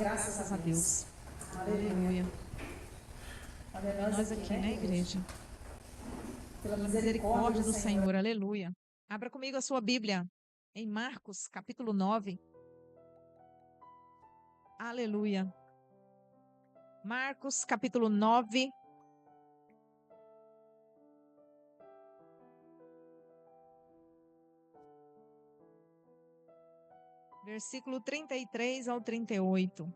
Graças a Deus. Aleluia. Nós aqui, né, igreja? Pela misericórdia do Senhor. Aleluia. Abra comigo a sua Bíblia em Marcos, capítulo 9. Aleluia. Marcos, capítulo 9. Versículo 33 ao 38.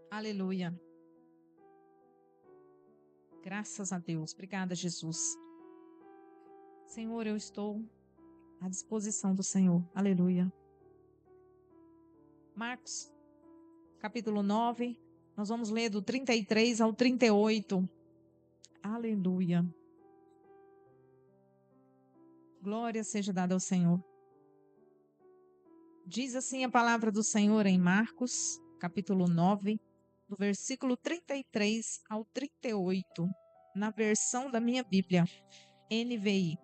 Aleluia. Graças a Deus. Obrigada, Jesus. Senhor, eu estou à disposição do Senhor. Aleluia. Marcos, capítulo 9. Nós vamos ler do 33 ao 38. Aleluia. Glória seja dada ao Senhor. Diz assim a palavra do Senhor em Marcos, capítulo 9, do versículo 33 ao 38, na versão da minha Bíblia, NVI.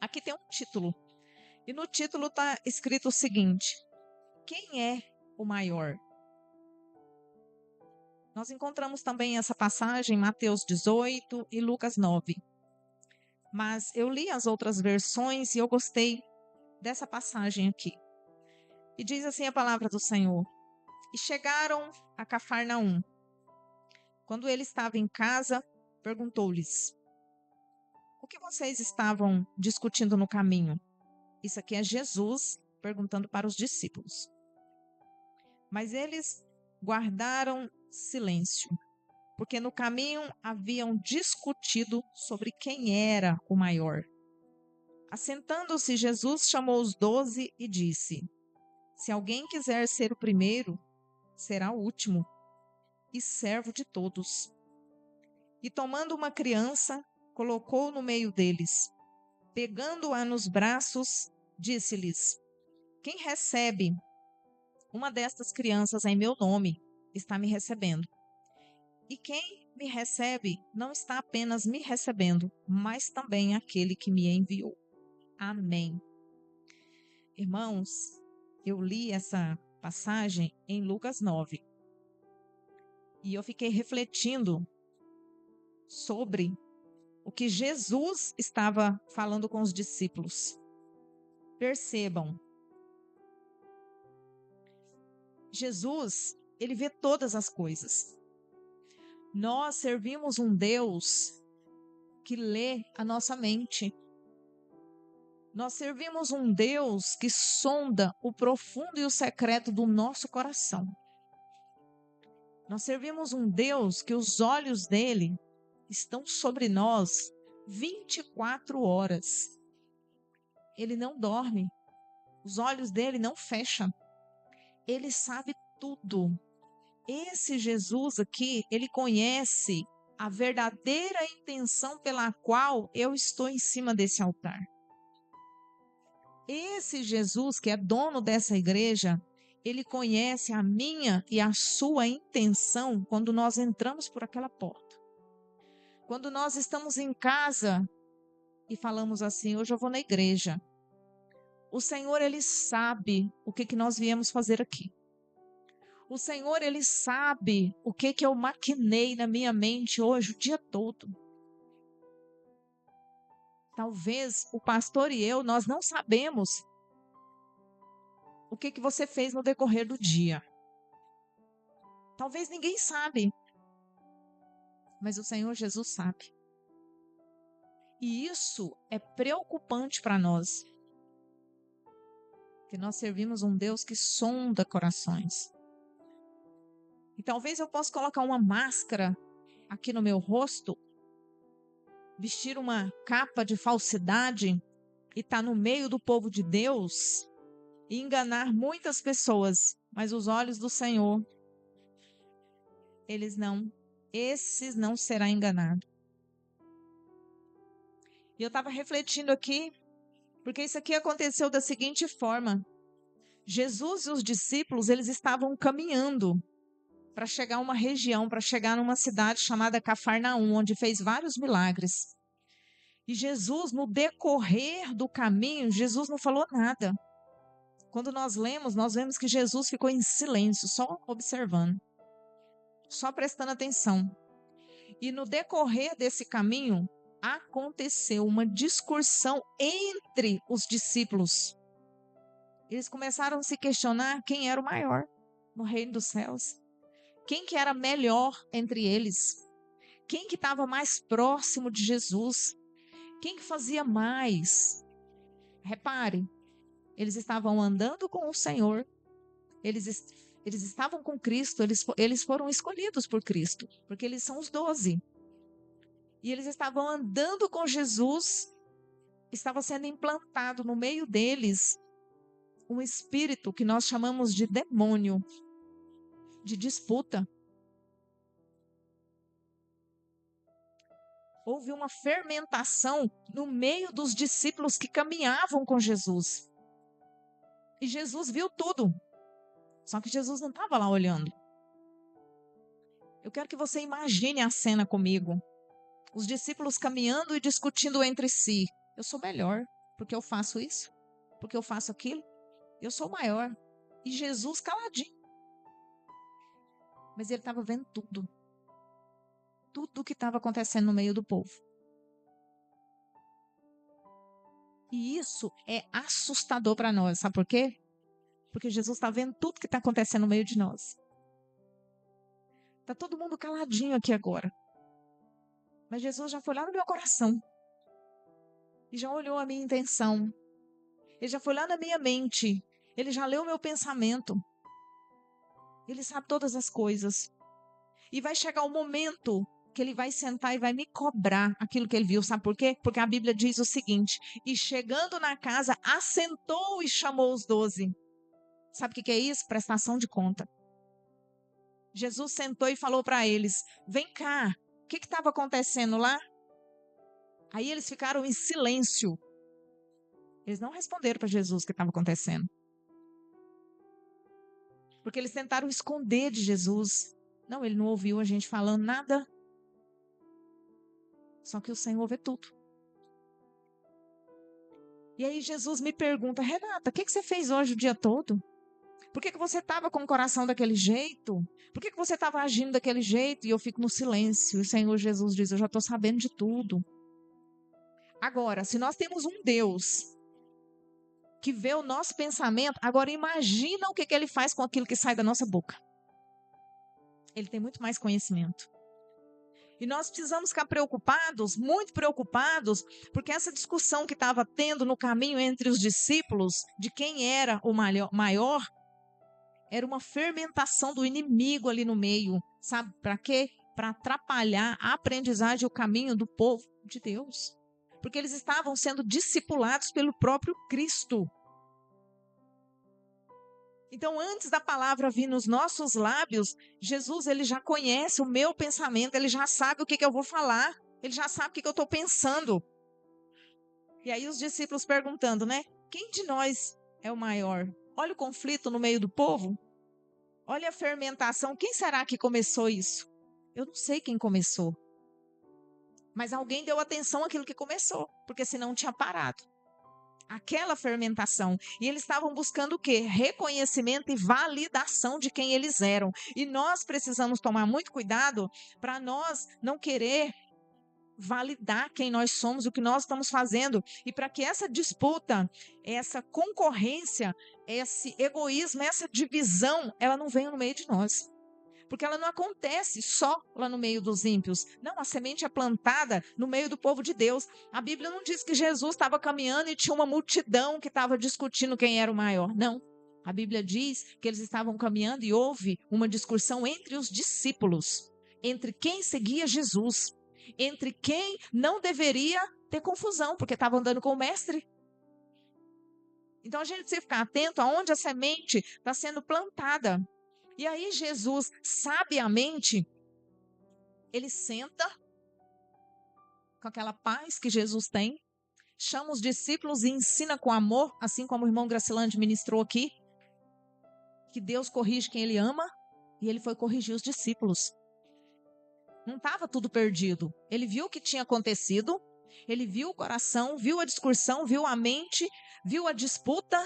Aqui tem um título, e no título está escrito o seguinte: quem é o maior? Nós encontramos também essa passagem em Mateus 18 e Lucas 9. Mas eu li as outras versões e eu gostei dessa passagem aqui. E diz assim a palavra do Senhor: e chegaram a Cafarnaum. Quando ele estava em casa, perguntou-lhes: o que vocês estavam discutindo no caminho? Isso aqui é Jesus perguntando para os discípulos. Mas eles guardaram silêncio, porque no caminho haviam discutido sobre quem era o maior. Assentando-se, Jesus chamou os 12 e disse: se alguém quiser ser o primeiro, será o último e servo de todos. E tomando uma criança, colocou no meio deles. Pegando-a nos braços, disse-lhes: quem recebe uma destas crianças em meu nome, está me recebendo. E quem me recebe, não está apenas me recebendo, mas também aquele que me enviou. Amém. Irmãos, eu li essa passagem em Lucas 9. E eu fiquei refletindo sobre o que Jesus estava falando com os discípulos. Percebam, Jesus, ele vê todas as coisas. Nós servimos um Deus que lê a nossa mente. Nós servimos um Deus que sonda o profundo e o secreto do nosso coração. Nós servimos um Deus que os olhos dele estão sobre nós 24 horas. Ele não dorme. Os olhos dele não fecham. Ele sabe tudo. Esse Jesus aqui, ele conhece a verdadeira intenção pela qual eu estou em cima desse altar. Esse Jesus, que é dono dessa igreja, ele conhece a minha e a sua intenção quando nós entramos por aquela porta. Quando nós estamos em casa e falamos assim: hoje eu vou na igreja. O Senhor, ele sabe o que nós viemos fazer aqui. O Senhor, ele sabe o que eu maquinei na minha mente hoje o dia todo. Talvez o pastor e eu, nós não sabemos o que você fez no decorrer do dia. Talvez ninguém sabe, mas o Senhor Jesus sabe. E isso é preocupante para nós, porque nós servimos um Deus que sonda corações. E talvez eu possa colocar uma máscara aqui no meu rosto, vestir uma capa de falsidade e estar no meio do povo de Deus e enganar muitas pessoas, mas os olhos do Senhor, esses não serão enganados. E eu estava refletindo aqui, porque isso aqui aconteceu da seguinte forma: Jesus e os discípulos, eles estavam caminhando para chegar a uma região, para chegar numa cidade chamada Cafarnaum, onde fez vários milagres. E Jesus, no decorrer do caminho, Jesus não falou nada. Quando nós lemos, nós vemos que Jesus ficou em silêncio, só observando, só prestando atenção. E no decorrer desse caminho, aconteceu uma discussão entre os discípulos. Eles começaram a se questionar quem era o maior no reino dos céus. Quem que era melhor entre eles? Quem que estava mais próximo de Jesus? Quem que fazia mais? Repare, eles estavam andando com o Senhor, eles estavam com Cristo, eles foram escolhidos por Cristo, porque eles são os 12. E eles estavam andando com Jesus, estava sendo implantado no meio deles um espírito que nós chamamos de demônio, de disputa. Houve uma fermentação no meio dos discípulos que caminhavam com Jesus. E Jesus viu tudo. Só que Jesus não estava lá olhando. Eu quero que você imagine a cena comigo. Os discípulos caminhando e discutindo entre si. Eu sou melhor, porque eu faço isso, porque eu faço aquilo. Eu sou maior. E Jesus caladinho. Mas ele estava vendo tudo. Tudo o que estava acontecendo no meio do povo. E isso é assustador para nós. Sabe por quê? Porque Jesus está vendo tudo que está acontecendo no meio de nós. Está todo mundo caladinho aqui agora. Mas Jesus já foi lá no meu coração. E já olhou a minha intenção. Ele já foi lá na minha mente. Ele já leu o meu pensamento. Ele sabe todas as coisas. E vai chegar o momento que ele vai sentar e vai me cobrar aquilo que ele viu. Sabe por quê? Porque a Bíblia diz o seguinte: e chegando na casa, assentou e chamou os 12. Sabe o que é isso? Prestação de conta. Jesus sentou e falou para eles: vem cá, o que estava acontecendo lá? Aí eles ficaram em silêncio. Eles não responderam para Jesus o que estava acontecendo. Porque eles tentaram esconder de Jesus. Não, ele não ouviu a gente falando nada. Só que o Senhor vê tudo. E aí Jesus me pergunta: Renata, o que você fez hoje o dia todo? Por que você estava com o coração daquele jeito? Por que você estava agindo daquele jeito? E eu fico no silêncio. E o Senhor Jesus diz: eu já estou sabendo de tudo. Agora, se nós temos um Deus que vê o nosso pensamento, agora imagina o que ele faz com aquilo que sai da nossa boca. Ele tem muito mais conhecimento. E nós precisamos ficar preocupados, muito preocupados, porque essa discussão que estava tendo no caminho entre os discípulos, de quem era o maior, era uma fermentação do inimigo ali no meio. Sabe para quê? Para atrapalhar a aprendizagem e o caminho do povo de Deus. Porque eles estavam sendo discipulados pelo próprio Cristo. Então, antes da palavra vir nos nossos lábios, Jesus, ele já conhece o meu pensamento, ele já sabe o que eu vou falar, ele já sabe o que eu estou pensando. E aí os discípulos perguntando, né? Quem de nós é o maior? Olha o conflito no meio do povo. Olha a fermentação. Quem será que começou isso? Eu não sei quem começou. Mas alguém deu atenção àquilo que começou, porque senão tinha parado. Aquela fermentação. E eles estavam buscando o quê? Reconhecimento e validação de quem eles eram. E nós precisamos tomar muito cuidado para nós não querer validar quem nós somos, o que nós estamos fazendo. E para que essa disputa, essa concorrência, esse egoísmo, essa divisão, ela não venha no meio de nós. Porque ela não acontece só lá no meio dos ímpios. Não, a semente é plantada no meio do povo de Deus. A Bíblia não diz que Jesus estava caminhando e tinha uma multidão que estava discutindo quem era o maior. Não. A Bíblia diz que eles estavam caminhando e houve uma discussão entre os discípulos, entre quem seguia Jesus, entre quem não deveria ter confusão, porque estava andando com o mestre. Então a gente precisa ficar atento aonde a semente está sendo plantada. E aí Jesus, sabiamente, ele senta com aquela paz que Jesus tem, chama os discípulos e ensina com amor, assim como o irmão Gracilante ministrou aqui, que Deus corrige quem ele ama, e ele foi corrigir os discípulos. Não estava tudo perdido. Ele viu o que tinha acontecido, Ele viu o coração, viu a discussão, viu a mente, viu a disputa.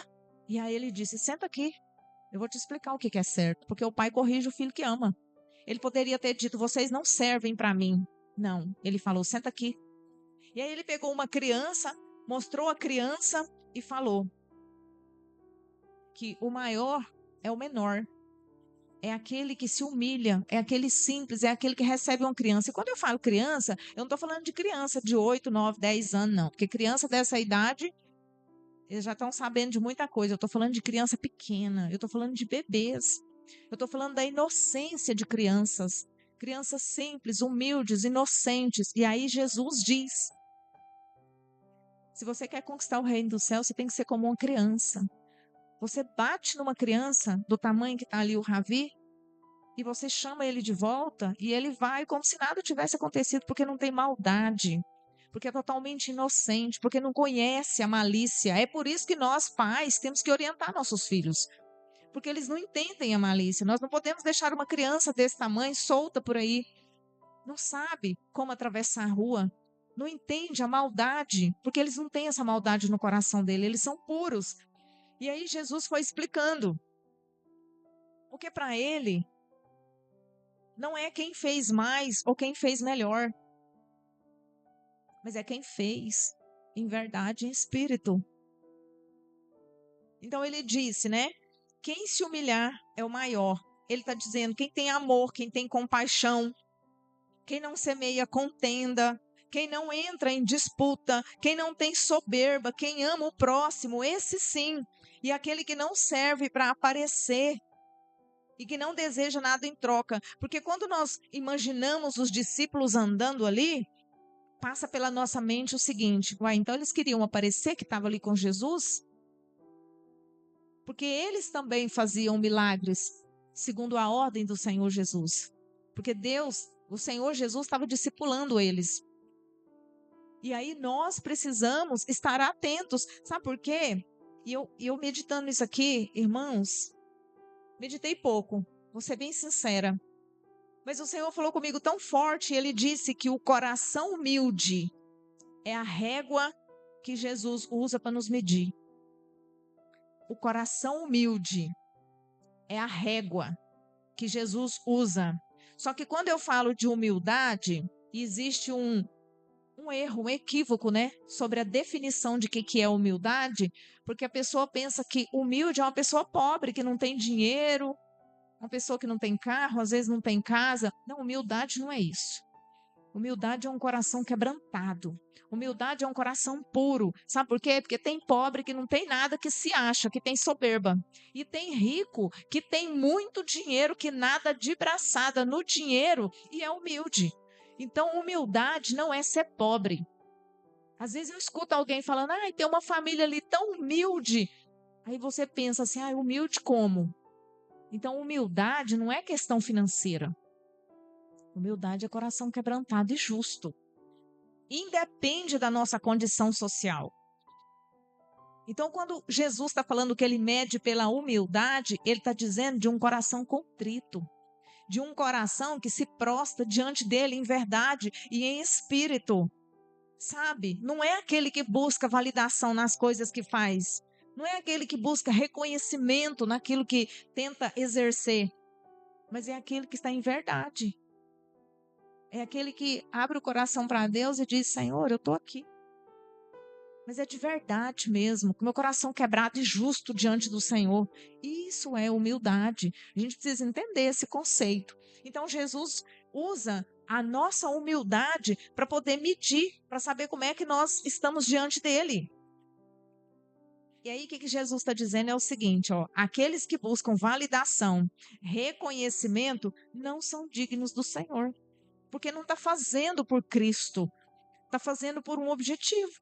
E aí ele disse: senta aqui, eu vou te explicar o que é certo. Porque o pai corrige o filho que ama. Ele poderia ter dito: vocês não servem para mim. Não, ele falou: senta aqui. E aí ele pegou uma criança, mostrou a criança e falou que o maior é o menor. É aquele que se humilha, é aquele simples, é aquele que recebe uma criança. E quando eu falo criança, eu não estou falando de criança de 8, 9, 10 anos, não. Porque criança dessa idade, eles já estão sabendo de muita coisa. Eu estou falando de criança pequena, eu estou falando de bebês. Eu estou falando da inocência de crianças. Crianças simples, humildes, inocentes. E aí Jesus diz: se você quer conquistar o reino do céu, você tem que ser como uma criança. Você bate numa criança do tamanho que está ali o Ravi, e você chama ele de volta, e ele vai como se nada tivesse acontecido, porque não tem maldade, porque é totalmente inocente, porque não conhece a malícia. É por isso que nós, pais, temos que orientar nossos filhos, porque eles não entendem a malícia. Nós não podemos deixar uma criança desse tamanho solta por aí, não sabe como atravessar a rua, não entende a maldade, porque eles não têm essa maldade no coração dele, eles são puros. E aí Jesus foi explicando, porque para ele não é quem fez mais ou quem fez melhor, mas é quem fez em verdade e em espírito. Então ele disse, né? Quem se humilhar é o maior. Ele está dizendo quem tem amor, quem tem compaixão, quem não semeia contenda, quem não entra em disputa, quem não tem soberba, quem ama o próximo, esse sim. E aquele que não serve para aparecer e que não deseja nada em troca. Porque quando nós imaginamos os discípulos andando ali, passa pela nossa mente o seguinte: uai, então eles queriam aparecer que estavam ali com Jesus? Porque eles também faziam milagres segundo a ordem do Senhor Jesus. Porque Deus, o Senhor Jesus, estava discipulando eles. E aí nós precisamos estar atentos. Sabe por quê? E eu meditando isso aqui, irmãos, meditei pouco, vou ser bem sincera. Mas o Senhor falou comigo tão forte, ele disse que o coração humilde é a régua que Jesus usa para nos medir. O coração humilde é a régua que Jesus usa. Só que quando eu falo de humildade, existe um erro, um equívoco, né? Sobre a definição de que é humildade, porque a pessoa pensa que humilde é uma pessoa pobre, que não tem dinheiro, uma pessoa que não tem carro, às vezes não tem casa. Não, humildade não é isso. Humildade é um coração quebrantado. Humildade é um coração puro. Sabe por quê? Porque tem pobre que não tem nada, que se acha, que tem soberba. E tem rico que tem muito dinheiro, que nada de braçada no dinheiro e é humilde. Então, humildade não é ser pobre. Às vezes eu escuto alguém falando: tem uma família ali tão humilde. Aí você pensa assim: humilde como? Então, humildade não é questão financeira. Humildade é coração quebrantado e justo. Independe da nossa condição social. Então, quando Jesus está falando que ele mede pela humildade, ele está dizendo de um coração contrito, de um coração que se prostra diante dele em verdade e em espírito. Sabe? Não é aquele que busca validação nas coisas que faz. Não é aquele que busca reconhecimento naquilo que tenta exercer. Mas é aquele que está em verdade. É aquele que abre o coração para Deus e diz: Senhor, eu estou aqui. Mas é de verdade mesmo, com meu coração quebrado e justo diante do Senhor. Isso é humildade. A gente precisa entender esse conceito. Então, Jesus usa a nossa humildade para poder medir, para saber como é que nós estamos diante dele. E aí, o que Jesus está dizendo é o seguinte: aqueles que buscam validação, reconhecimento, não são dignos do Senhor. Porque não está fazendo por Cristo, está fazendo por um objetivo,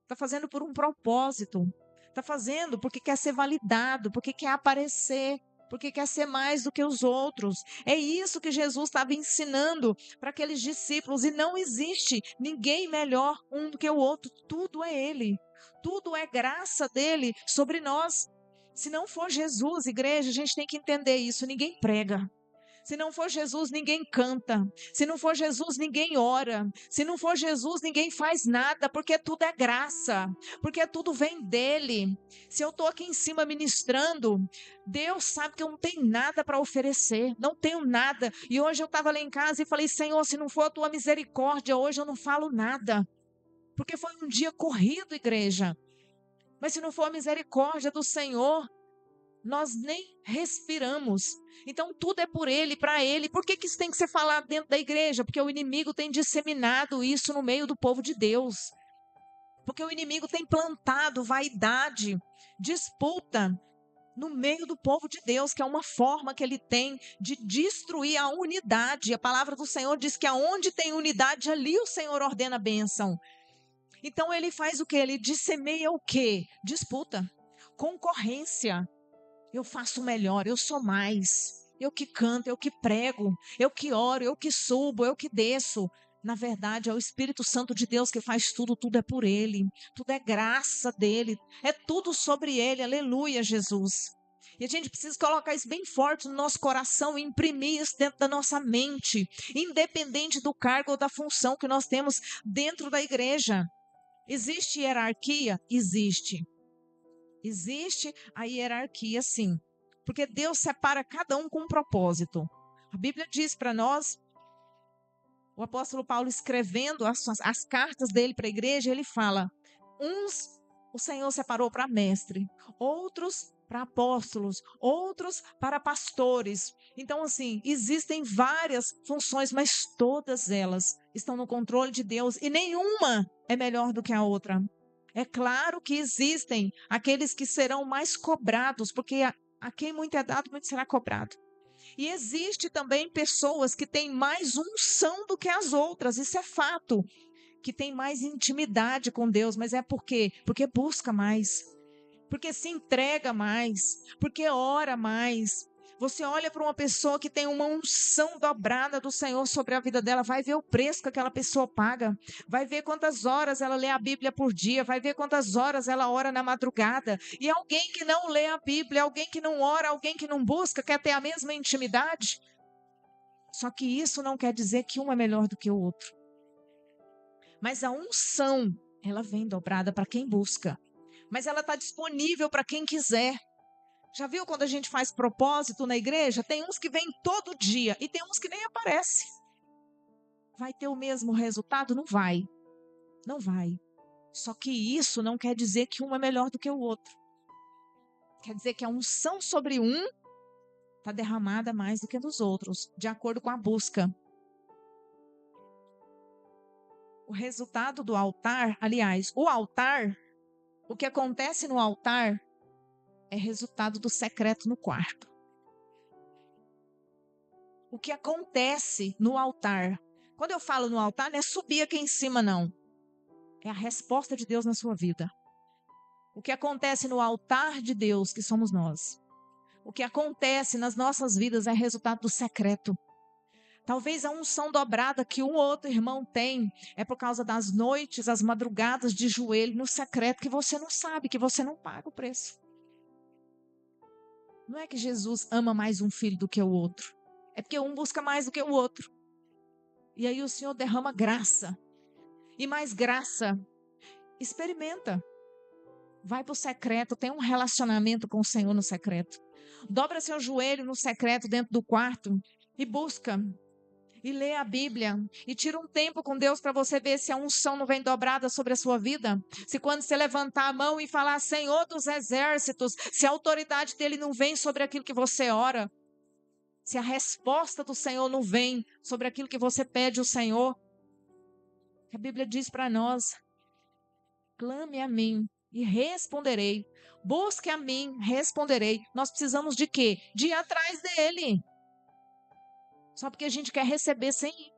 está fazendo por um propósito, está fazendo porque quer ser validado, porque quer aparecer, porque quer ser mais do que os outros. É isso que Jesus estava ensinando para aqueles discípulos, e não existe ninguém melhor um do que o outro, tudo é Ele, tudo é graça dele sobre nós. Se não for Jesus, igreja, a gente tem que entender isso, ninguém prega. Se não for Jesus, ninguém canta. Se não for Jesus, ninguém ora. Se não for Jesus, ninguém faz nada, porque tudo é graça, porque tudo vem dele. Se eu estou aqui em cima ministrando, Deus sabe que eu não tenho nada para oferecer, não tenho nada. E hoje eu estava lá em casa e falei: Senhor, se não for a tua misericórdia, hoje eu não falo nada, porque foi um dia corrido, igreja. Mas se não for a misericórdia do Senhor, nós nem respiramos. Então tudo é por ele, para ele. Por que isso tem que ser falado dentro da igreja? Porque o inimigo tem disseminado isso no meio do povo de Deus. Porque o inimigo tem plantado vaidade, disputa no meio do povo de Deus, que é uma forma que ele tem de destruir a unidade. A palavra do Senhor diz que aonde tem unidade, ali o Senhor ordena a bênção. Então ele faz o quê? Ele dissemeia o quê? Disputa, concorrência. Eu faço melhor, eu sou mais. Eu que canto, eu que prego, eu que oro, eu que subo, eu que desço. Na verdade, é o Espírito Santo de Deus que faz tudo, tudo é por Ele, tudo é graça dEle, é tudo sobre Ele, aleluia, Jesus. E a gente precisa colocar isso bem forte no nosso coração e imprimir isso dentro da nossa mente, independente do cargo ou da função que nós temos dentro da igreja. Existe hierarquia? Existe. Existe a hierarquia, sim, porque Deus separa cada um com um propósito. A Bíblia diz para nós, o apóstolo Paulo escrevendo as cartas dele para a igreja, ele fala: uns o Senhor separou para mestre, outros para apóstolos, outros para pastores. Então, assim, existem várias funções, mas todas elas estão no controle de Deus e nenhuma é melhor do que a outra. É claro que existem aqueles que serão mais cobrados, porque a quem muito é dado, muito será cobrado. E existe também pessoas que têm mais unção do que as outras, isso é fato, que tem mais intimidade com Deus, mas é por quê? Porque busca mais, porque se entrega mais, porque ora mais. Você olha para uma pessoa que tem uma unção dobrada do Senhor sobre a vida dela, vai ver o preço que aquela pessoa paga, vai ver quantas horas ela lê a Bíblia por dia, vai ver quantas horas ela ora na madrugada. E alguém que não lê a Bíblia, alguém que não ora, alguém que não busca, quer ter a mesma intimidade? Só que isso não quer dizer que um é melhor do que o outro. Mas a unção, ela vem dobrada para quem busca. Mas ela está disponível para quem quiser. Já viu quando a gente faz propósito na igreja? Tem uns que vêm todo dia e tem uns que nem aparecem. Vai ter o mesmo resultado? Não vai. Não vai. Só que isso não quer dizer que um é melhor do que o outro. Quer dizer que a unção sobre um está derramada mais do que a dos outros, de acordo com a busca. O resultado do altar, aliás, o altar, o que acontece no altar é resultado do secreto no quarto. O que acontece no altar, quando eu falo no altar, não é subir aqui em cima, não. É a resposta de Deus na sua vida. O que acontece no altar de Deus, que somos nós. O que acontece nas nossas vidas é resultado do secreto. Talvez a unção dobrada que um ou outro irmão tem é por causa das noites, as madrugadas de joelho no secreto que você não sabe, que você não paga o preço. Não é que Jesus ama mais um filho do que o outro. É porque um busca mais do que o outro. E aí o Senhor derrama graça. E mais graça. Experimenta. Vai para o secreto. Tem um relacionamento com o Senhor no secreto. Dobra seu joelho no secreto dentro do quarto. E busca. E lê a Bíblia. E tira um tempo com Deus para você ver se a unção não vem dobrada sobre a sua vida. Se quando você levantar a mão e falar Senhor dos exércitos, se a autoridade dele não vem sobre aquilo que você ora. Se a resposta do Senhor não vem sobre aquilo que você pede ao Senhor. A Bíblia diz para nós, clame a mim e responderei. Busque a mim, responderei. Nós precisamos de quê? De ir atrás dele. Só porque a gente quer receber sem ir.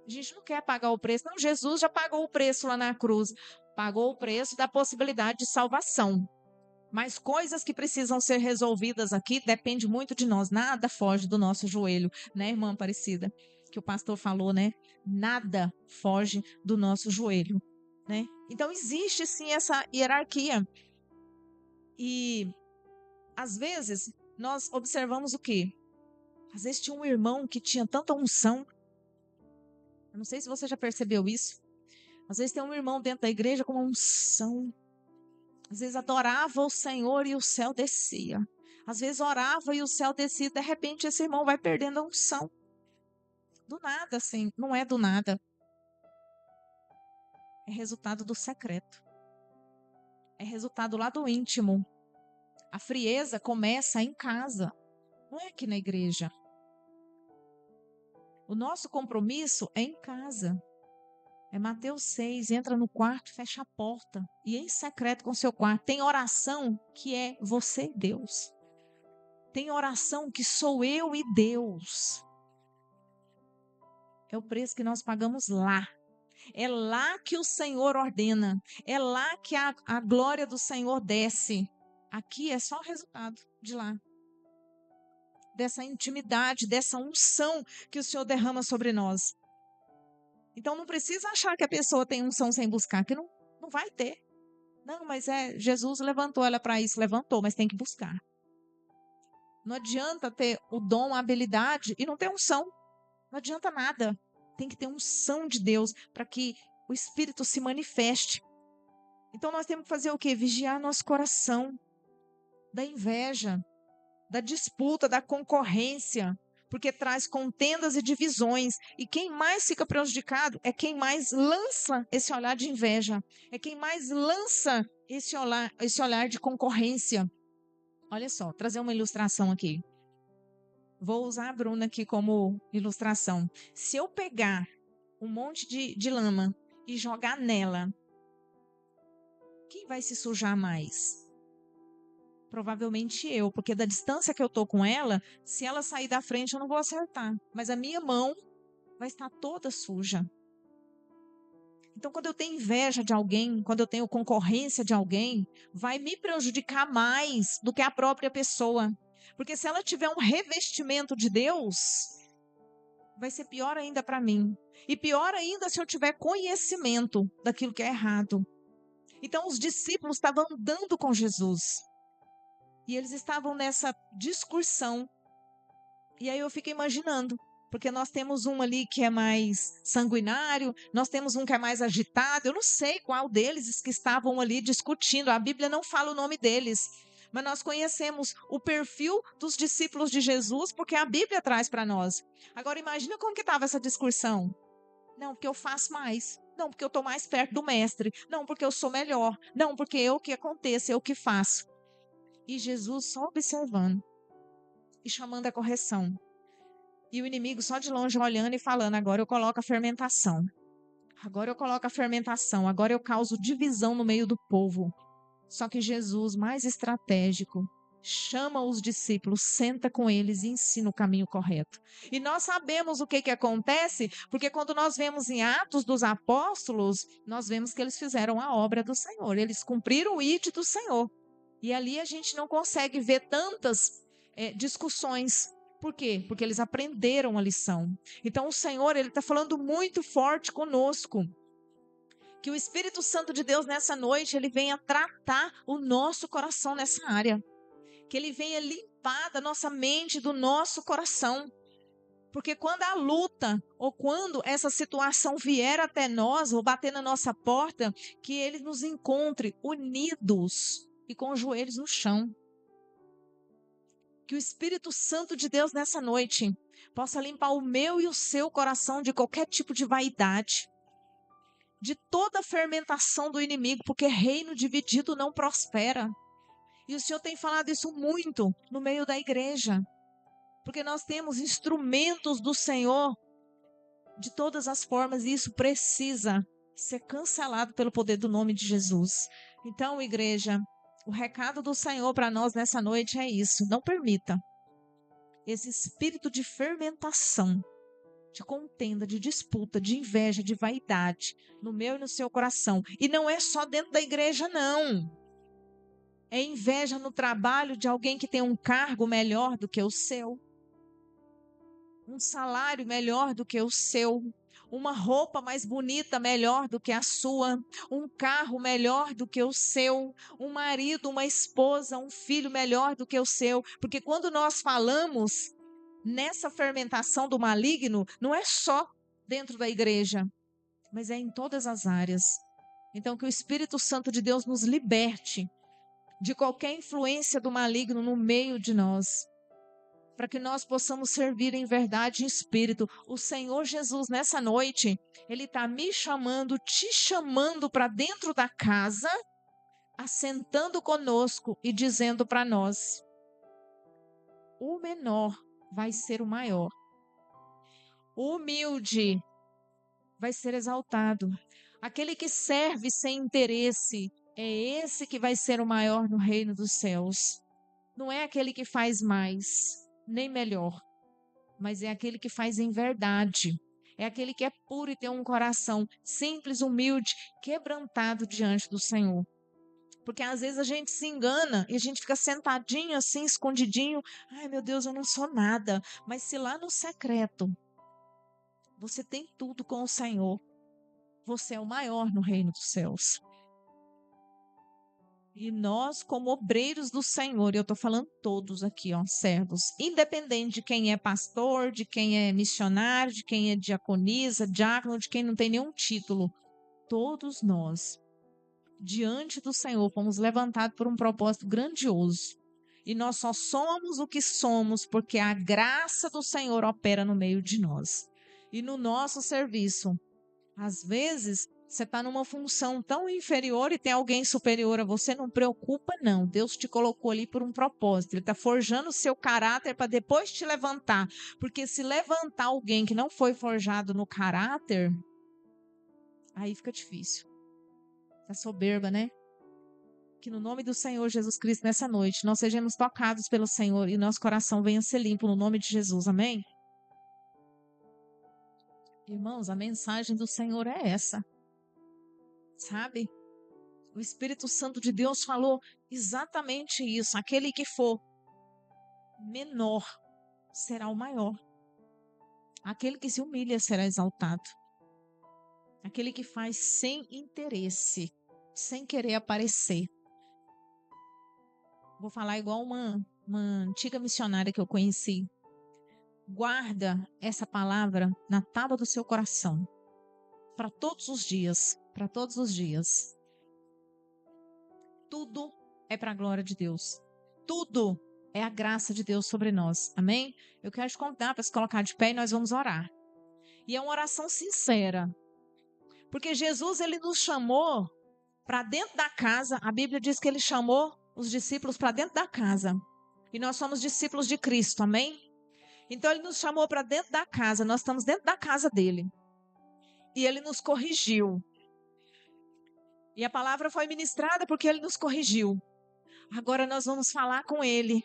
A gente não quer pagar o preço. Não, Jesus já pagou o preço lá na cruz. Pagou o preço da possibilidade de salvação. Mas coisas que precisam ser resolvidas aqui depende muito de nós. Nada foge do nosso joelho, né, irmã Aparecida? Que o pastor falou, né? Nada foge do nosso joelho, né? Então existe sim essa hierarquia. E às vezes nós observamos o quê? Às vezes tinha um irmão que tinha tanta unção. Eu não sei se você já percebeu isso. Às vezes tem um irmão dentro da igreja com uma unção. Às vezes adorava o Senhor e o céu descia. Às vezes orava e o céu descia. De repente esse irmão vai perdendo a unção. Do nada, assim. Não é do nada. É resultado do secreto. É resultado lá do íntimo. A frieza começa em casa. Não é aqui na igreja. O nosso compromisso é em casa. É Mateus 6, entra no quarto, fecha a porta. E em secreto com seu quarto. Tem oração que é você e Deus. Tem oração que sou eu e Deus. É o preço que nós pagamos lá. É lá que o Senhor ordena. É lá que a glória do Senhor desce. Aqui é só o resultado de lá. Dessa intimidade, dessa unção que o Senhor derrama sobre nós. Então não precisa achar que a pessoa tem unção sem buscar, que não vai ter. Não, mas Jesus levantou ela para isso, levantou, mas tem que buscar. Não adianta ter o dom, a habilidade e não ter unção. Não adianta nada. Tem que ter unção de Deus para que o Espírito se manifeste. Então nós temos que fazer o quê? Vigiar nosso coração da inveja, da disputa, da concorrência, porque traz contendas e divisões. E quem mais fica prejudicado é quem mais lança esse olhar de inveja, é quem mais lança esse olhar de concorrência. Olha só, trazer uma ilustração aqui. Vou usar a Bruna aqui como ilustração. Se eu pegar um monte de lama e jogar nela, quem vai se sujar mais? Provavelmente eu, porque da distância que eu tô com ela, se ela sair da frente eu não vou acertar, mas a minha mão vai estar toda suja. Então, quando eu tenho inveja de alguém, quando eu tenho concorrência de alguém, vai me prejudicar mais do que a própria pessoa. Porque se ela tiver um revestimento de Deus, vai ser pior ainda para mim. E pior ainda se eu tiver conhecimento daquilo que é errado. Então, os discípulos estavam andando com Jesus. E eles estavam nessa discussão. E aí eu fico imaginando, porque nós temos um ali que é mais sanguinário, nós temos um que é mais agitado. Eu não sei qual deles que estavam ali discutindo. A Bíblia não fala o nome deles. Mas nós conhecemos o perfil dos discípulos de Jesus, porque a Bíblia traz para nós. Agora imagina como que estava essa discussão. Não, porque eu faço mais. Não, porque eu estou mais perto do mestre. Não, porque eu sou melhor. Não, porque eu que aconteça, eu que faço. E Jesus só observando e chamando a correção. E o inimigo só de longe olhando e falando, agora eu coloco a fermentação. Agora eu coloco a fermentação. Agora eu causo divisão no meio do povo. Só que Jesus, mais estratégico, chama os discípulos, senta com eles e ensina o caminho correto. E nós sabemos o que acontece, porque quando nós vemos em Atos dos Apóstolos, nós vemos que eles fizeram a obra do Senhor. Eles cumpriram o ide do Senhor. E ali a gente não consegue ver tantas discussões. Por quê? Porque eles aprenderam a lição. Então o Senhor, Ele está falando muito forte conosco. Que o Espírito Santo de Deus nessa noite, Ele venha tratar o nosso coração nessa área. Que Ele venha limpar da nossa mente, do nosso coração. Porque quando a luta, ou quando essa situação vier até nós, ou bater na nossa porta, que Ele nos encontre unidos e com os joelhos no chão. Que o Espírito Santo de Deus nessa noite possa limpar o meu e o seu coração de qualquer tipo de vaidade, de toda a fermentação do inimigo, porque reino dividido não prospera. E o Senhor tem falado isso muito no meio da igreja, porque nós temos instrumentos do Senhor de todas as formas e isso precisa ser cancelado pelo poder do nome de Jesus. Então, igreja, o recado do Senhor para nós nessa noite é isso. Não permita esse espírito de fermentação, de contenda, de disputa, de inveja, de vaidade no meu e no seu coração. E não é só dentro da igreja, não. É inveja no trabalho de alguém que tem um cargo melhor do que o seu. Um salário melhor do que o seu. uma roupa mais bonita, melhor do que a sua, um carro melhor do que o seu, um marido, uma esposa, um filho melhor do que o seu. Porque quando nós falamos nessa fermentação do maligno, não é só dentro da igreja, mas é em todas as áreas. Então, que o Espírito Santo de Deus nos liberte de qualquer influência do maligno no meio de nós, para que nós possamos servir em verdade e em espírito. O Senhor Jesus, nessa noite, Ele está me chamando, te chamando para dentro da casa, assentando conosco e dizendo para nós: o menor vai ser o maior, o humilde vai ser exaltado, aquele que serve sem interesse, é esse que vai ser o maior no reino dos céus. Não é aquele que faz mais, nem melhor, mas é aquele que faz em verdade. É aquele que é puro e tem um coração simples, humilde, quebrantado diante do Senhor. Porque às vezes a gente se engana e a gente fica sentadinho assim, escondidinho. Ai, meu Deus, eu não sou nada. Mas se lá no secreto você tem tudo com o Senhor, você é o maior no reino dos céus. E nós, como obreiros do Senhor, eu estou falando todos aqui, ó, servos, independente de quem é pastor, de quem é missionário, de quem é diaconisa, diácono, de quem não tem nenhum título, todos nós, diante do Senhor, fomos levantados por um propósito grandioso. E nós só somos o que somos porque a graça do Senhor opera no meio de nós. E no nosso serviço, às vezes, você está numa função tão inferior e tem alguém superior a você, não preocupa não. Deus te colocou ali por um propósito. Ele está forjando o seu caráter para depois te levantar. Porque se levantar alguém que não foi forjado no caráter, aí fica difícil. Tá soberba, né? Que no nome do Senhor Jesus Cristo nessa noite, nós sejamos tocados pelo Senhor e nosso coração venha ser limpo no nome de Jesus. Amém? Irmãos, a mensagem do Senhor é essa. Sabe? O Espírito Santo de Deus falou exatamente isso. Aquele que for menor será o maior. Aquele que se humilha será exaltado. Aquele que faz sem interesse, sem querer aparecer. Vou falar igual uma antiga missionária que eu conheci. Guarda essa palavra na tábua do seu coração. Para todos os dias. Para todos os dias. Tudo é para a glória de Deus. Tudo é a graça de Deus sobre nós. Amém? Eu quero te convidar para se colocar de pé e nós vamos orar. E é uma oração sincera. Porque Jesus, ele nos chamou para dentro da casa. A Bíblia diz que ele chamou os discípulos para dentro da casa. E nós somos discípulos de Cristo. Amém? Então ele nos chamou para dentro da casa. Nós estamos dentro da casa dele. E ele nos corrigiu. E a palavra foi ministrada porque ele nos corrigiu. Agora nós vamos falar com ele.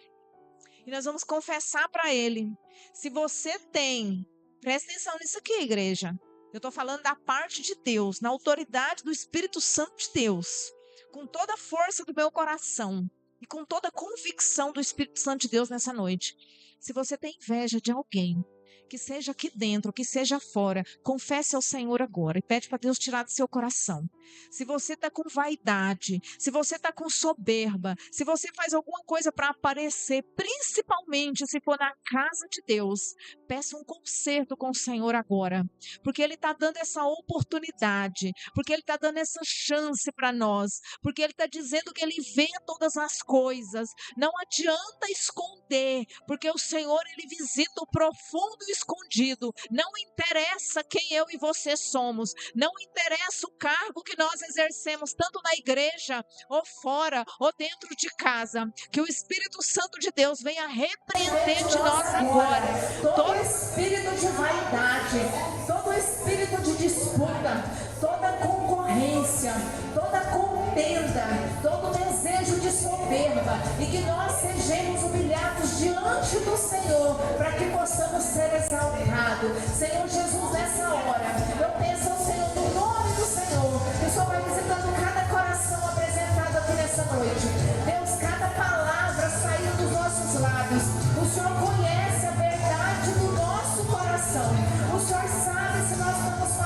E nós vamos confessar para ele. Se você tem, presta atenção nisso aqui, igreja. Eu estou falando da parte de Deus, na autoridade do Espírito Santo de Deus. Com toda a força do meu coração. E com toda a convicção do Espírito Santo de Deus nessa noite. Se você tem inveja de alguém, que seja aqui dentro, que seja fora, confesse ao Senhor agora e pede para Deus tirar do seu coração. Se você está com vaidade, se você está com soberba, se você faz alguma coisa para aparecer, principalmente se for na casa de Deus, peça um conserto com o Senhor agora, porque Ele está dando essa oportunidade, porque Ele está dando essa chance para nós, porque Ele está dizendo que Ele vê todas as coisas, não adianta esconder, porque o Senhor, Ele visita o profundo e escondido. Não interessa quem eu e você somos, não interessa o cargo que nós exercemos, tanto na igreja, ou fora, ou dentro de casa, que o Espírito Santo de Deus venha repreender de nós agora todo espírito de vaidade, todo espírito de disputa, toda concorrência, toda contenda, todo desejo de soberba, e que nós sejamos humilhados diante do Senhor, para que possamos ser exaltados. Senhor Jesus, nessa hora, eu peço ao Senhor, no nome do Senhor, que o Senhor vai visitando cada coração apresentado aqui nessa noite. Deus, cada palavra saindo dos nossos lábios, o Senhor conhece a verdade do nosso coração. O Senhor sabe se nós estamos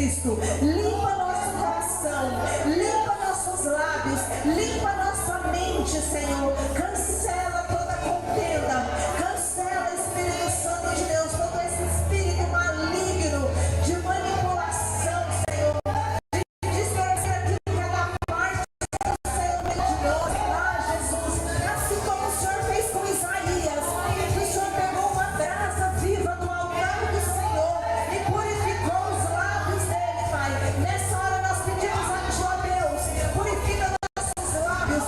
Cristo. Limpa nosso coração, limpa nossos lábios, limpa nossa mente, Senhor. Cancela toda contenda, cancela, Espírito Santo de Deus, todo esse espírito maligno de manipulação, Senhor, de distorcer aquilo que é da parte do Senhor de nós. Ah, Jesus, assim como o Senhor fez com Isaías, o Senhor pegou uma brasa viva do altar do Senhor e purificou os lábios dele, Pai. Nessa hora nós pedimos a Ti, ó Deus, purifica nossos lábios,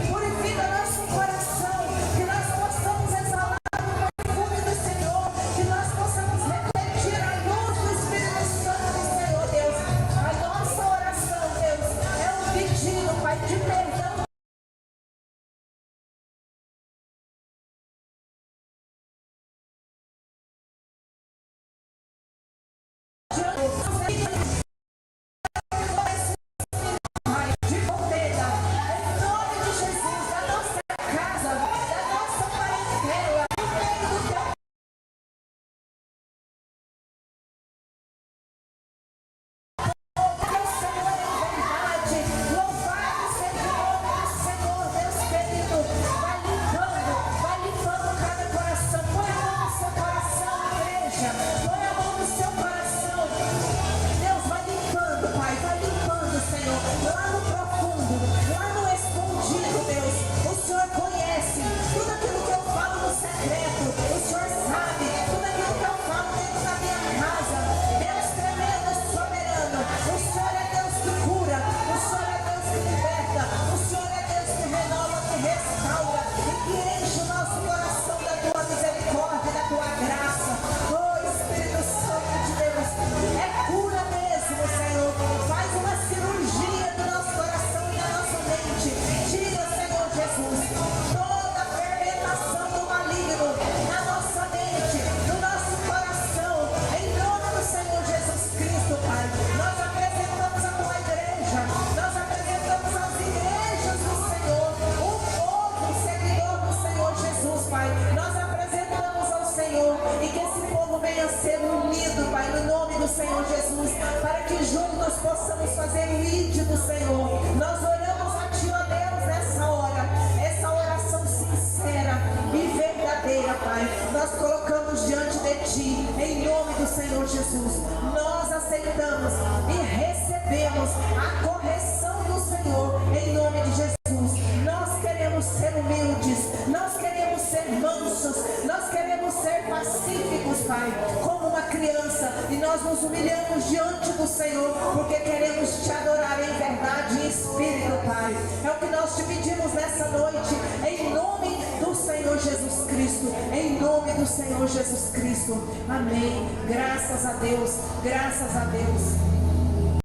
purifica nosso coração, que nós possamos exalar o perfume do Senhor, que nós possamos refletir a luz do Espírito Santo, Senhor Deus. A nossa oração, Deus, é um pedido, Pai, de perdão. De contenda, em nome de Jesus, da nossa casa, da nossa parentela, no meio do teu Senhor em verdade. Louvado seja o nome do Senhor, Deus querido. Vai limpando cada coração. Põe a mão no seu coração, igreja. Põe a mão no seu coração. Deus vai limpando, Pai, vai limpando, Senhor, lá no profundo, lá no escondido, Deus. O Senhor conhece tudo aquilo que eu falo no secreto. O Senhor sabe tudo aquilo que eu falo dentro da minha casa. Deus tremendo, soberano. O Senhor é Deus que cura. O Senhor é Deus que liberta. O Senhor é Deus que renova, que restaura e que enche o nosso coração da tua misericórdia, da tua graça. Oh, Espírito Santo de Deus, é cura mesmo, Senhor. Faz uma cirurgia do nosso coração e da nossa mente. Tira, Senhor Jesus, toda a fermentação do maligno na nossa mente, no nosso coração. Em nome do Senhor Jesus Cristo, Pai, nós apresentamos a tua igreja, nós apresentamos as igrejas do Senhor, o povo seguidor do Senhor Jesus, Pai. Nós apresentamos ao Senhor e que esse povo venha ser unido, Pai, no nome do Senhor Jesus, para que juntos possamos fazer o ídolo do Senhor. Nós oramos a Ti, ó Deus, nessa hora, essa oração sincera e verdadeira, Pai. Nós colocamos diante de Ti, em nome do Senhor Jesus. Nós aceitamos e recebemos a correção do Senhor, em nome de Jesus. Nós queremos ser humildes, nós queremos ser mansos, nós queremos ser pacíficos, Pai, como uma criança, e nós nos humilhamos diante do Senhor, porque queremos Te adorar em verdade e em espírito, Pai. É o que nós Te pedimos nessa noite, em nome do Senhor Jesus Cristo, em nome do Senhor Jesus Cristo. Amém. Graças a Deus, graças a Deus.